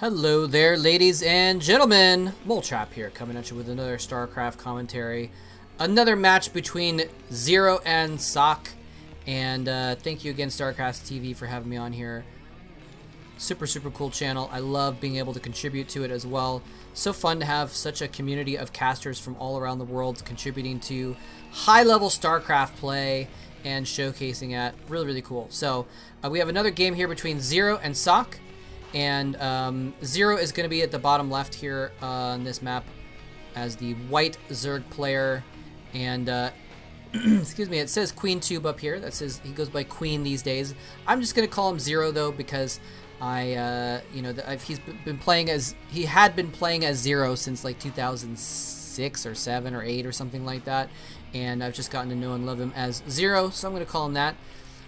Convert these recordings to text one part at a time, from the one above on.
Hello there, ladies and gentlemen. Moletrap here, coming at you with another StarCraft commentary. Another match between 2Bo and Ssak. And thank you again, StarCastTV, for having me on here. Super cool channel. I love being able to contribute to it as well. So fun to have such a community of casters from all around the world contributing to high-level StarCraft play and showcasing at. Really cool. So we have another game here between 2Bo and Ssak. And 2Bo is going to be at the bottom left here on this map as the white Zerg player. And, excuse me, it says Queen Tube up here. That says he goes by Queen these days. I'm just going to call him 2Bo, though, because he had been playing as 2Bo since like 2006 or 7 or 8 or something like that. And I've just gotten to know and love him as 2Bo, so I'm going to call him that.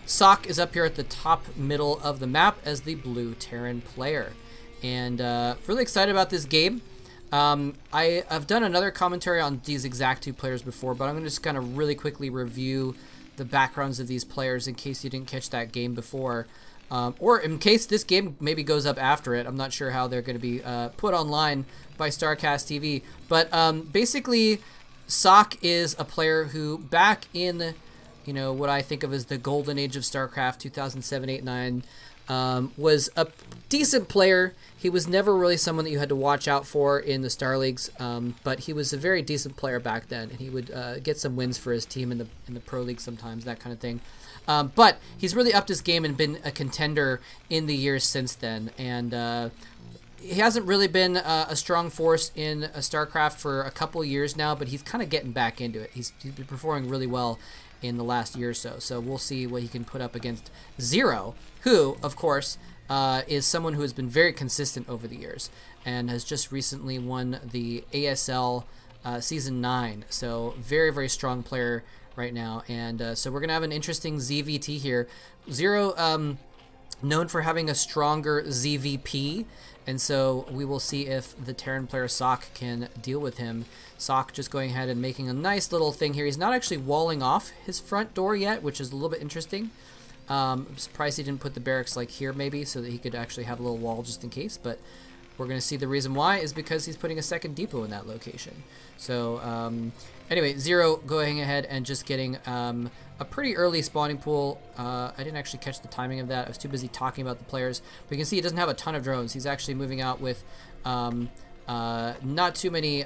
Ssak is up here at the top middle of the map as the blue Terran player. And really excited about this game. I've done another commentary on these exact two players before, but I'm going to just kind of really quickly review the backgrounds of these players in case you didn't catch that game before. Or in case this game maybe goes up after it. I'm not sure how they're going to be put online by StarCastTV. But basically, Ssak is a player who back in what I think of as the golden age of StarCraft, 2007, 8, 9, was a decent player. He was never really someone that you had to watch out for in the Star Leagues, but he was a very decent player back then, and he would get some wins for his team in the Pro League sometimes, that kind of thing. But he's really upped his game and been a contender in the years since then, and he hasn't really been a strong force in StarCraft for a couple of years now, but he's kind of getting back into it. He's been performing really well in the last year or so. So we'll see what he can put up against 2Bo, who, of course, is someone who has been very consistent over the years and has just recently won the ASL Season 9. So very strong player right now. And so we're going to have an interesting ZVT here. 2Bo, known for having a stronger ZVP, and so we will see if the Terran player Ssak can deal with him. Ssak just going ahead and making a nice little thing here. He's not actually walling off his front door yet, which is a little bit interesting. I'm surprised he didn't put the barracks like here maybe so that he could actually have a little wall just in case, but we're going to see the reason why is because he's putting a second depot in that location. So anyway, 2Bo going ahead and just getting a pretty early spawning pool. I didn't actually catch the timing of that. I was too busy talking about the players. But you can see he doesn't have a ton of drones. He's actually moving out with not too many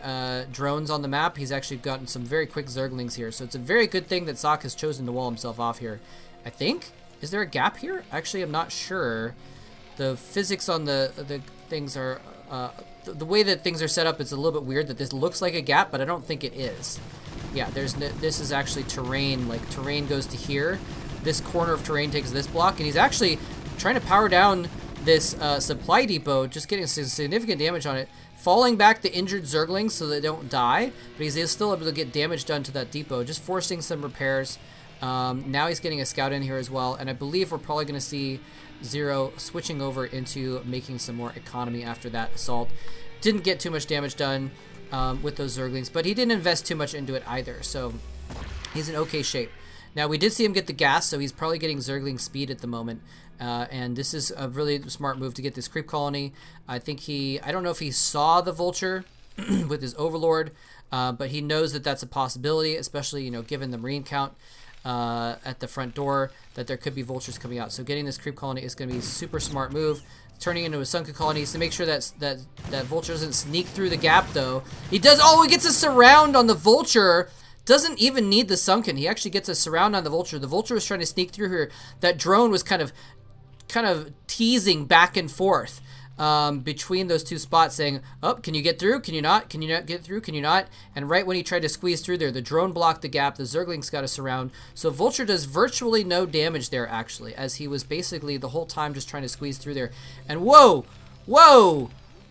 drones on the map. He's actually gotten some very quick Zerglings here. So it's a very good thing that Ssak has chosen to wall himself off here, I think. Is there a gap here? Actually, I'm not sure. The physics on the things are... the way that things are set up is a little bit weird that this looks like a gap, but I don't think it is. Yeah, this is actually terrain. Like, terrain goes to here. This corner of terrain takes this block, and he's actually trying to power down this supply depot, just getting significant damage on it, falling back the injured Zerglings so they don't die, but he's still able to get damage done to that depot, just forcing some repairs. Now he's getting a scout in here as well, and I believe we're probably going to see 2Bo switching over into making some more economy after that assault. Didn't get too much damage done with those Zerglings, but he didn't invest too much into it either, so he's in okay shape. Now, we did see him get the gas, so he's probably getting Zergling speed at the moment, and this is a really smart move to get this creep colony. I think I don't know if he saw the vulture with his overlord, but he knows that that's a possibility, especially, given the marine count at the front door, that there could be vultures coming out. So getting this creep colony is going to be a super smart move. Turning into a sunken colony to make sure that vulture doesn't sneak through the gap, though. He does. Oh, he gets a surround on the vulture. Doesn't even need the sunken. He actually gets a surround on the vulture. The vulture was trying to sneak through here. That drone was kind of teasing back and forth between those two spots, saying, "Oh, can you get through? Can you not? Can you not get through? Can you not?" And right when he tried to squeeze through there, the drone blocked the gap. The Zerglings got a surround. So vulture does virtually no damage there, actually, as he was basically the whole time just trying to squeeze through there. And whoa!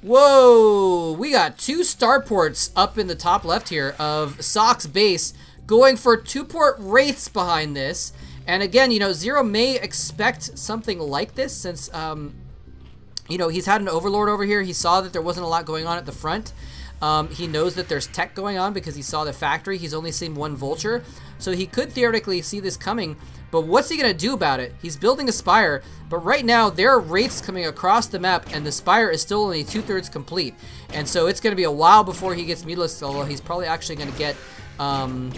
We got two starports up in the top left here of Sakk's base, going for 2-port wraiths behind this. And again, 2Bo may expect something like this since he's had an overlord over here. He saw that there wasn't a lot going on at the front. He knows that there's tech going on because he saw the factory. He's only seen one vulture. so he could theoretically see this coming. But what's he going to do about it? He's building a spire, but right now there are wraiths coming across the map, and the spire is still only 2/3 complete. And so it's going to be a while before he gets Mutalisks, although he's probably actually going to get, I'd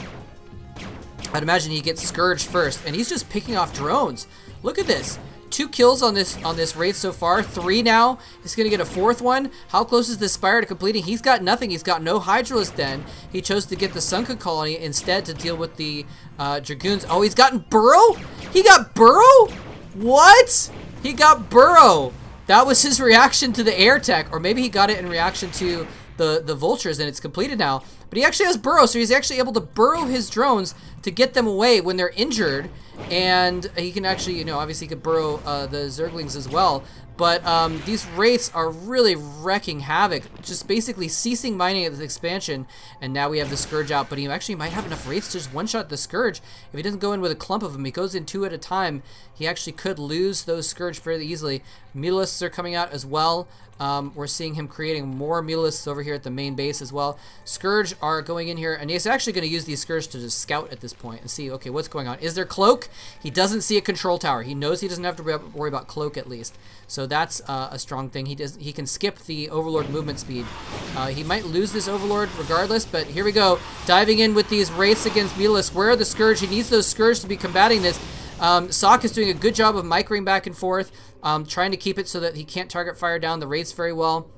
imagine he gets Scourged first. And he's just picking off drones. Look at this. 2 kills on this raid so far. 3 now. He's going to get a 4th one. How close is this spire to completing? He's got nothing. He's got no Hydralisk den. He chose to get the Sunken Colony instead to deal with the Dragoons. Oh, he's gotten Burrow? He got Burrow? What? He got Burrow. That was his reaction to the air tech. Or maybe he got it in reaction to the vultures, and it's completed now. But he actually has Burrow, so he's actually able to burrow his drones to get them away when they're injured. And he can actually, you know, obviously he could burrow the Zerglings as well. But these wraiths are really wrecking havoc, just basically ceasing mining at this expansion. And now we have the Scourge out, but he actually might have enough wraiths to just one-shot the Scourge. If he doesn't go in with a clump of them, he goes in 2 at a time, he actually could lose those Scourge fairly easily. Mutalisks are coming out as well. We're seeing him creating more Mutalisks over here at the main base as well. Scourge are going in here, and he's actually going to use these Scourge to just scout at this point and see, okay, what's going on. Is there Cloak? He doesn't see a control tower. He knows he doesn't have to worry about Cloak at least. So that's a strong thing. He can skip the Overlord movement speed. He might lose this Overlord regardless, but here we go. Diving in with these Wraiths against Mutalisks. Where are the Scourge? He needs those Scourge to be combating this. Ssak is doing a good job of micring back and forth, trying to keep it so that he can't target fire down the Wraiths very well,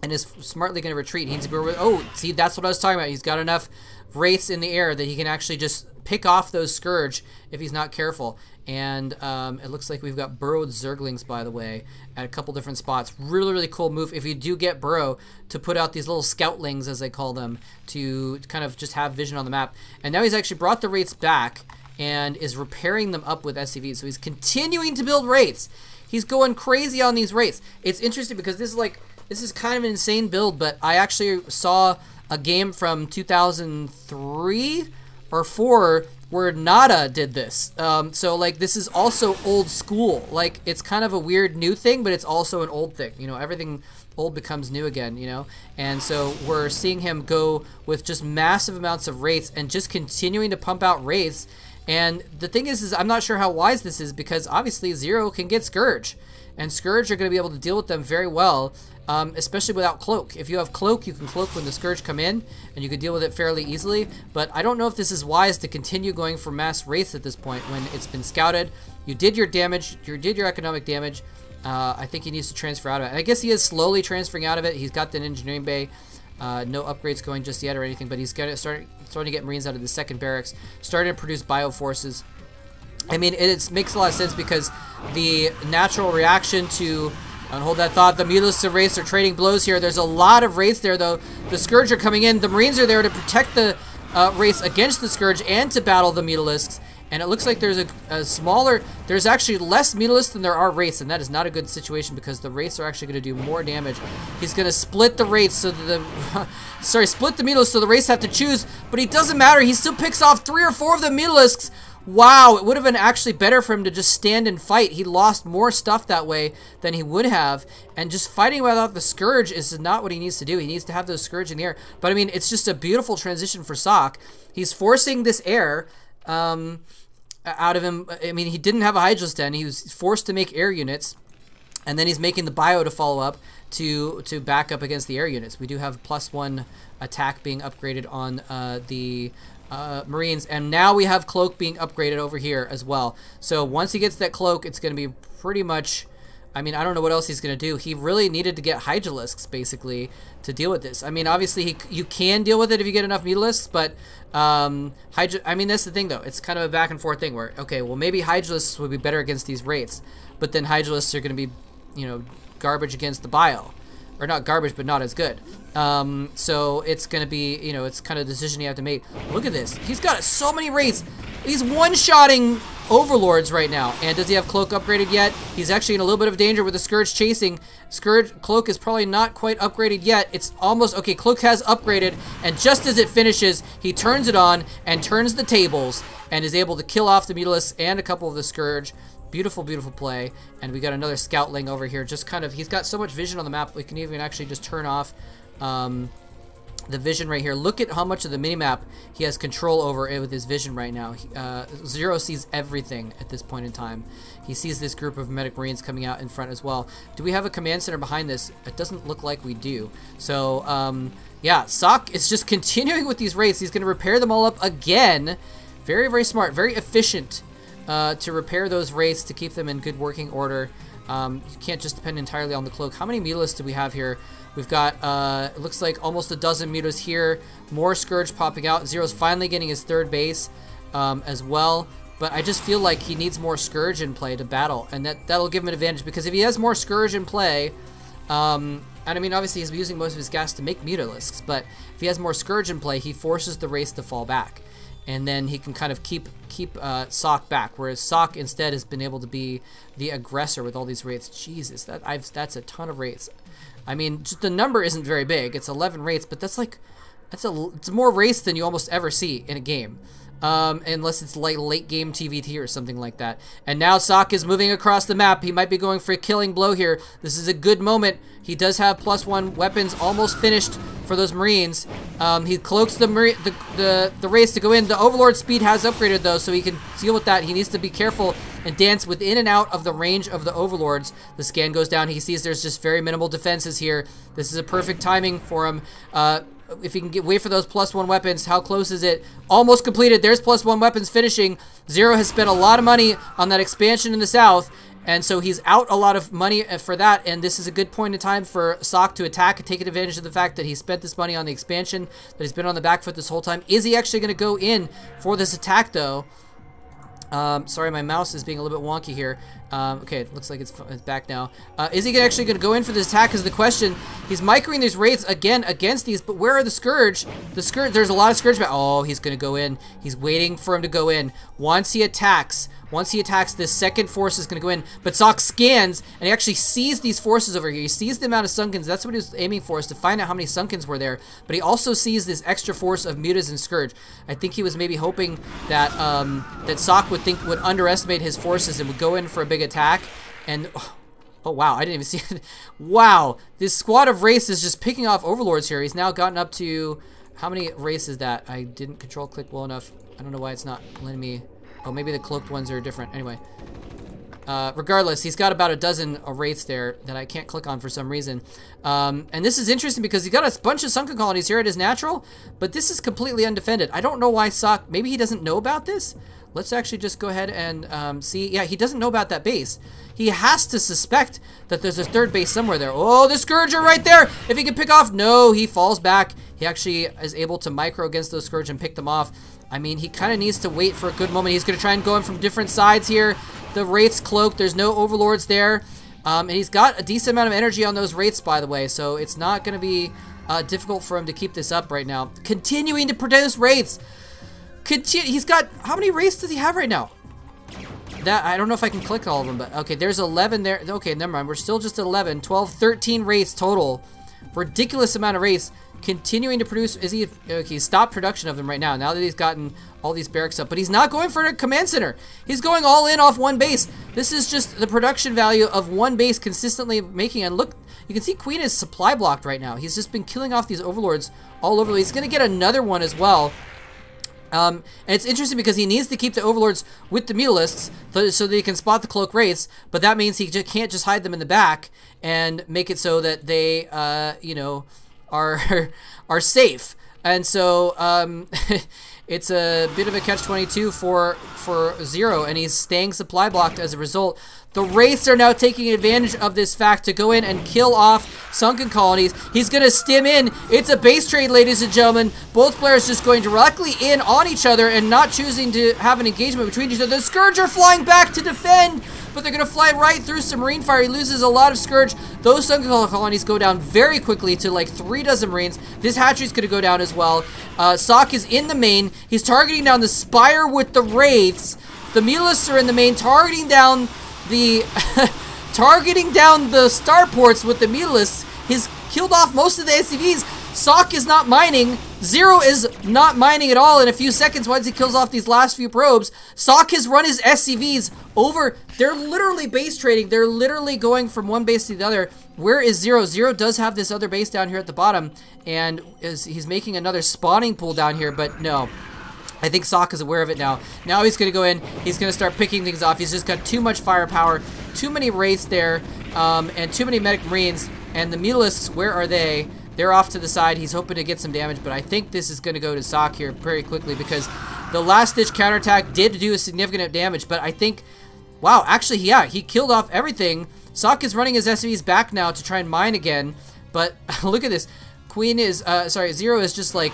and is smartly going to retreat. He needs to be, oh, see, that's what I was talking about. He's got enough Wraiths in the air that he can actually just pick off those Scourge if he's not careful. And it looks like we've got burrowed Zerglings, by the way, at a couple different spots. Really, really cool move if you do get Burrow to put out these little Scoutlings, as they call them, to kind of just have vision on the map. And now he's actually brought the Wraiths back and is repairing them up with SCVs. So he's continuing to build Wraiths. He's going crazy on these Wraiths. It's interesting because this is kind of an insane build, but I actually saw a game from 2003 or 4 where Nada did this. So like this is also old school. Like it's kind of a weird new thing, but it's also an old thing. You know, everything old becomes new again, you know? And so we're seeing him go with just massive amounts of Wraiths and just continuing to pump out Wraiths. And the thing is I'm not sure how wise this is, because obviously Zero can get Scourge, and Scourge are going to be able to deal with them very well, especially without Cloak. If you have Cloak, you can Cloak when the Scourge come in, and you can deal with it fairly easily. But I don't know if this is wise to continue going for mass Wraiths at this point when it's been scouted. You did your damage, you did your economic damage. I think he needs to transfer out of it. And I guess he is slowly transferring out of it. He's got the engineering bay. No upgrades going just yet or anything, but he's starting to get Marines out of the second barracks, starting to produce bioforces. I mean, it makes a lot of sense because the natural reaction to, and hold that thought, the Mutalisks and Wraiths are trading blows here. There's a lot of Wraiths there, though. The Scourge are coming in. The Marines are there to protect the Wraiths against the Scourge and to battle the Mutalisks. And it looks like there's there's actually less Mutalisks than there are Wraiths, and that is not a good situation because the Wraiths are actually going to do more damage. He's going to split the Wraiths so that split the Mutalisks so the Wraiths have to choose, but it doesn't matter. He still picks off 3 or 4 of the Mutalisks. Wow, it would have been actually better for him to just stand and fight. He lost more stuff that way than he would have, and just fighting without the Scourge is not what he needs to do. He needs to have those Scourge in the air. But I mean, it's just a beautiful transition for Ssak. He's forcing this air out of him. I mean, he didn't have a Hydralisk den. He was forced to make air units, and then he's making the bio to follow up to back up against the air units. We do have +1 attack being upgraded on the Marines, and now we have Cloak being upgraded over here as well. So once he gets that Cloak, it's going to be pretty much, I mean, I don't know what else he's going to do. He really needed to get Hydralisks, basically, to deal with this. I mean, obviously, you can deal with it if you get enough Mutalisks, but, I mean, that's the thing, though. It's kind of a back and forth thing where, okay, well, maybe Hydralisks would be better against these Wraiths, but then Hydralisks are going to be, you know, garbage against the bio. Or not garbage, but not as good. So it's going to be, you know, it's kind of a decision you have to make. Look at this. He's got so many Wraiths. He's one-shotting Overlords right now. And does he have Cloak upgraded yet? He's actually in a little bit of danger with the Scourge chasing. Cloak is probably not quite upgraded yet. It's almost, okay, Cloak has upgraded, and just as it finishes, he turns it on and turns the tables and is able to kill off the Mutalisks and a couple of the Scourge. Beautiful, beautiful play. And we got another Scoutling over here. Just kind of, he's got so much vision on the map, we can even actually just turn off the the vision right here. Look at how much of the minimap he has control over it with his vision right now. Zero sees everything at this point in time. He sees this group of medic marines coming out in front as well. Do we have a command center behind this? It doesn't look like we do. So, yeah, Ssak is just continuing with these raids. He's going to repair them all up again. Very, very smart, very efficient to repair those raids to keep them in good working order. You can't just depend entirely on the cloak. How many mutalists do we have here? We've got, it looks like almost a dozen mutas here. More Scourge popping out. Zero's finally getting his third base as well. But I just feel like he needs more Scourge in play to battle. And that'll give him an advantage. Because if he has more Scourge in play, and I mean, obviously he's using most of his gas to make mutalisks. But if he has more Scourge in play, he forces the race to fall back. And then he can kind of keep Ssak back. Whereas Ssak instead has been able to be the aggressor with all these wraiths. Jesus, that's a ton of wraiths. I mean, just the number isn't very big. It's 11 wraiths, but it's more wraiths than you almost ever see in a game. Unless it's like late game TvZ or something like that. And now Ssak is moving across the map. He might be going for a killing blow here. This is a good moment. He does have +1 weapons almost finished for those Marines. He cloaks the race to go in. The Overlord speed has upgraded though, so he can deal with that. He needs to be careful and dance within and out of the range of the Overlords. The scan goes down. He sees there's just very minimal defenses here. This is a perfect timing for him. If he can wait for those +1 weapons, how close is it? Almost completed. There's +1 weapons finishing. Zero has spent a lot of money on that expansion in the south, and so he's out a lot of money for that, and this is a good point in time for Ssak to attack and take advantage of the fact that he spent this money on the expansion, that he's been on the back foot this whole time. Is he actually going to go in for this attack, though? Sorry, my mouse is being a little bit wonky here. Okay, it looks like it's back now. Is he actually going to go in for this attack is the question. He's microing these wraiths again against these, but where are the Scourge? The Scourge, there's a lot of Scourge back. Oh, he's going to go in. He's waiting for him to go in. Once he attacks, this second force is going to go in. But Ssak scans, and he actually sees these forces over here. He sees the amount of Sunkens. That's what he was aiming for, is to find out how many Sunkens were there. But he also sees this extra force of mutas and Scourge. I think he was maybe hoping that that Ssak would underestimate his forces and would go in for a big attack. And oh wow, I didn't even see it. Wow, this squad of wraiths is just picking off Overlords here. He's now gotten up to, how many wraiths is that? I didn't control click well enough. I don't know why it's not letting me. Oh, maybe the cloaked ones are different. Anyway, regardless, he's got about a dozen wraiths there that I can't click on for some reason. And this is interesting because he's got a bunch of sunken colonies here at his natural, but this is completely undefended. I don't know why Ssak, maybe he doesn't know about this. Let's actually just go ahead and see. Yeah, he doesn't know about that base. He has to suspect that there's a third base somewhere there. Oh, the Scourge are right there. If he can pick off, no, he falls back. He actually is able to micro against those Scourge and pick them off. I mean, he kind of needs to wait for a good moment. He's going to try and go in from different sides here. The Wraith's cloaked. There's no Overlords there. And he's got a decent amount of energy on those Wraiths, by the way. So it's not going to be difficult for him to keep this up right now. Continuing to produce Wraiths. He's got, how many Wraiths does he have right now? That, I don't know if I can click all of them, but okay, there's 11 there. Okay, never mind. We're still just at 11, 12, 13 Wraiths total. Ridiculous amount of Wraiths. Continuing to produce. Is he okay? He's stopped production of them right now. Now that he's gotten all these barracks up, but he's not going for a command center. He's going all in off one base. This is just the production value of one base consistently making. And look, you can see Queen is supply blocked right now. He's just been killing off these Overlords all over. He's going to get another one as well. And it's interesting because he needs to keep the Overlords with the Mutalists so that he can spot the Cloak Wraiths, but that means he can't just hide them in the back and make it so that they, you know, are safe. And so it's a bit of a catch-22 for Zero, and he's staying supply blocked as a result. The Wraiths are now taking advantage of this fact to go in and kill off sunken colonies. He's going to stim in. It's a base trade, ladies and gentlemen. Both players just going directly in on each other and not choosing to have an engagement between each other. The Scourge are flying back to defend, but they're going to fly right through some Marine fire. He loses a lot of Scourge. Those sunken colonies go down very quickly to like 3 dozen Marines. This hatchery's going to go down as well. Ssak is in the main. He's targeting down the spire with the Wraiths. The Mutalists are in the main, targeting down the targeting down the starports with the Mutalisks. He's killed off most of the SCVs. Ssak is not mining. Zero is not mining at all in a few seconds once he kills off these last few probes. Ssak has run his SCVs over. They're literally base trading. They're literally going from one base to the other. Where is Zero? Zero does have this other base down here at the bottom, and he's making another spawning pool down here, but no. I think Ssak is aware of it now. Now he's going to go in. He's going to start picking things off. He's just got too much firepower, too many wraiths there, and too many medic marines. And the Mutalisks, where are they? They're off to the side. He's hoping to get some damage, but I think this is going to go to Ssak here very quickly because the last-ditch counterattack did do a significant damage, but I think, wow, actually, yeah, he killed off everything. Ssak is running his SCVs back now to try and mine again, but look at this. Zero is just like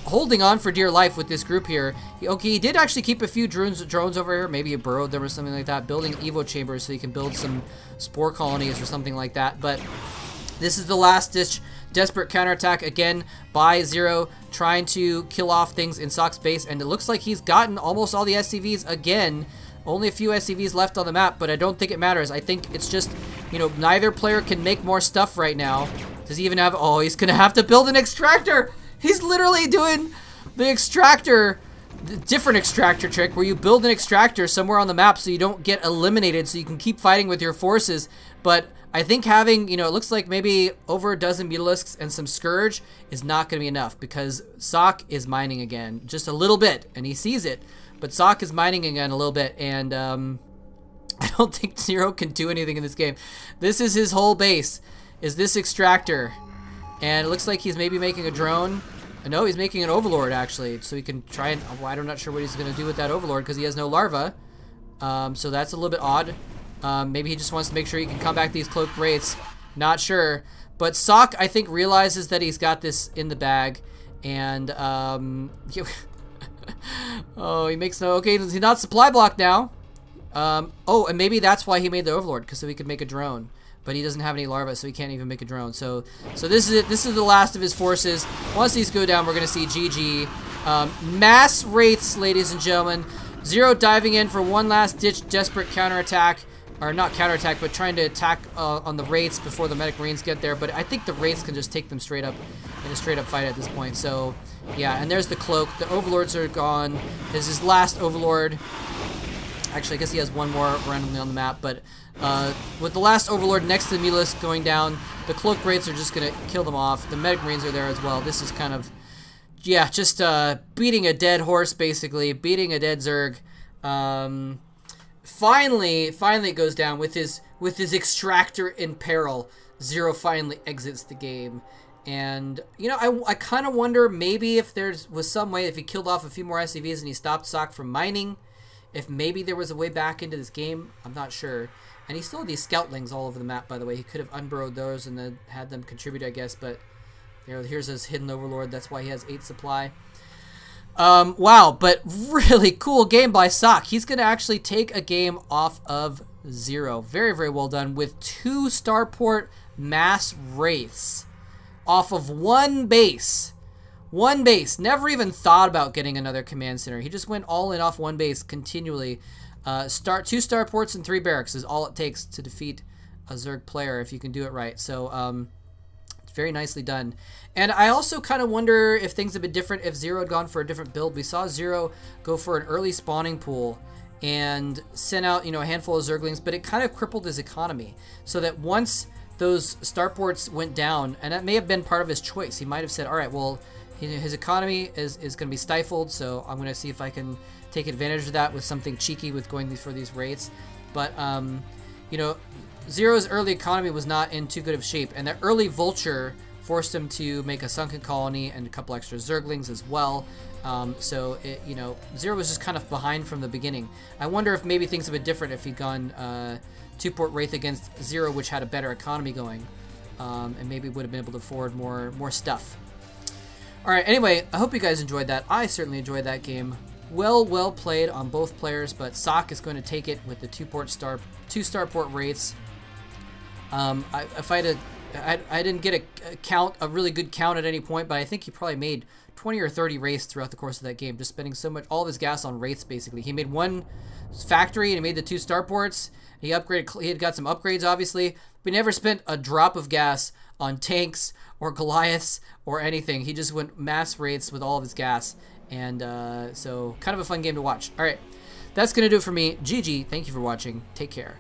holding on for dear life with this group here. Okay, he did actually keep a few drones over here. Maybe he burrowed them or something like that, building Evo chambers so he can build some spore colonies or something like that, but this is the last-ditch desperate counterattack again by Zero, trying to kill off things in Sak's base, and it looks like he's gotten almost all the SCVs again. Only a few SCVs left on the map, but I don't think it matters. I think it's just, you know, neither player can make more stuff right now. Does he even have... Oh, he's gonna have to build an extractor! He's literally doing the extractor, the different extractor trick, where you build an extractor somewhere on the map so you don't get eliminated, so you can keep fighting with your forces, but I think having, you know, it looks like maybe over a dozen Mutalisks and some Scourge is not going to be enough because Ssak is mining again, just a little bit, and he sees it, but Ssak is mining again a little bit, and I don't think Zero can do anything in this game. This is his whole base, is this extractor, and it looks like he's maybe making a drone. No, he's making an Overlord, actually, so he can try and... Oh, I'm not sure what he's going to do with that Overlord because he has no larva, so that's a little bit odd. Maybe he just wants to make sure he can come back these cloaked wraiths. Not sure. But Ssak, I think, realizes that he's got this in the bag. And, oh, he makes no... Okay, he's not supply block now. Oh, and maybe that's why he made the Overlord, because so he could make a drone. But he doesn't have any larvae, so he can't even make a drone. So this is it. This is the last of his forces. Once these go down, we're going to see GG. Mass wraiths, ladies and gentlemen. Zero diving in for one last-ditch desperate counterattack. Or not counterattack, but trying to attack on the wraiths before the medic marines get there. But I think the wraiths can just take them straight up in a straight-up fight at this point. So, yeah, and there's the cloak. The overlords are gone. This is his last overlord. Actually, I guess he has one more randomly on the map. But with the last overlord next to the Mutalisk going down, the cloak wraiths are just going to kill them off. The medic marines are there as well. This is kind of, yeah, just beating a dead horse, basically. Beating a dead Zerg. Finally it goes down with his extractor in peril. Zero finally exits the game, and you know, I kind of wonder maybe if was some way, if he killed off a few more SCVs and he stopped Ssak from mining, if maybe there was a way back into this game. I'm not sure. And he still had these scoutlings all over the map, by the way. He could have unburrowed those and then had them contribute, I guess. But you know, here's his hidden overlord. That's why he has 8 supply. Wow, but really cool game by Ssak. He's going to actually take a game off of Zero. Very, very well done with 2 starport mass wraiths off of one base. One base. Never even thought about getting another command center. He just went all in off one base continually. 2 starports and 3 barracks is all it takes to defeat a Zerg player if you can do it right. So, very nicely done. And I also kind of wonder if things have been different if Zero had gone for a different build. We saw Zero go for an early spawning pool and sent out, you know, a handful of Zerglings, but it kind of crippled his economy. So that once those starports went down, and that may have been part of his choice, he might have said, all right, well, his economy is going to be stifled, so I'm going to see if I can take advantage of that with something cheeky with going for these raids. But, you know, Zero's early economy was not in too good of shape, and the early vulture forced him to make a sunken colony and a couple extra Zerglings as well. So, you know, Zero was just kind of behind from the beginning. I wonder if maybe things have been different if he'd gone 2-port Wraith against Zero, which had a better economy going, and maybe would have been able to afford more stuff. Alright, anyway, I hope you guys enjoyed that. I certainly enjoyed that game. Well played on both players, but Ssak is going to take it with the 2 starport Wraiths. I didn't get a really good count at any point, but I think he probably made 20 or 30 wraiths throughout the course of that game, just spending so much, all of his gas on wraiths basically. He made one factory and he made the 2 starports. He upgraded, he had got some upgrades obviously, but he never spent a drop of gas on tanks or Goliaths or anything. He just went mass wraiths with all of his gas, and so kind of a fun game to watch. All right, that's gonna do it for me. GG, thank you for watching. Take care.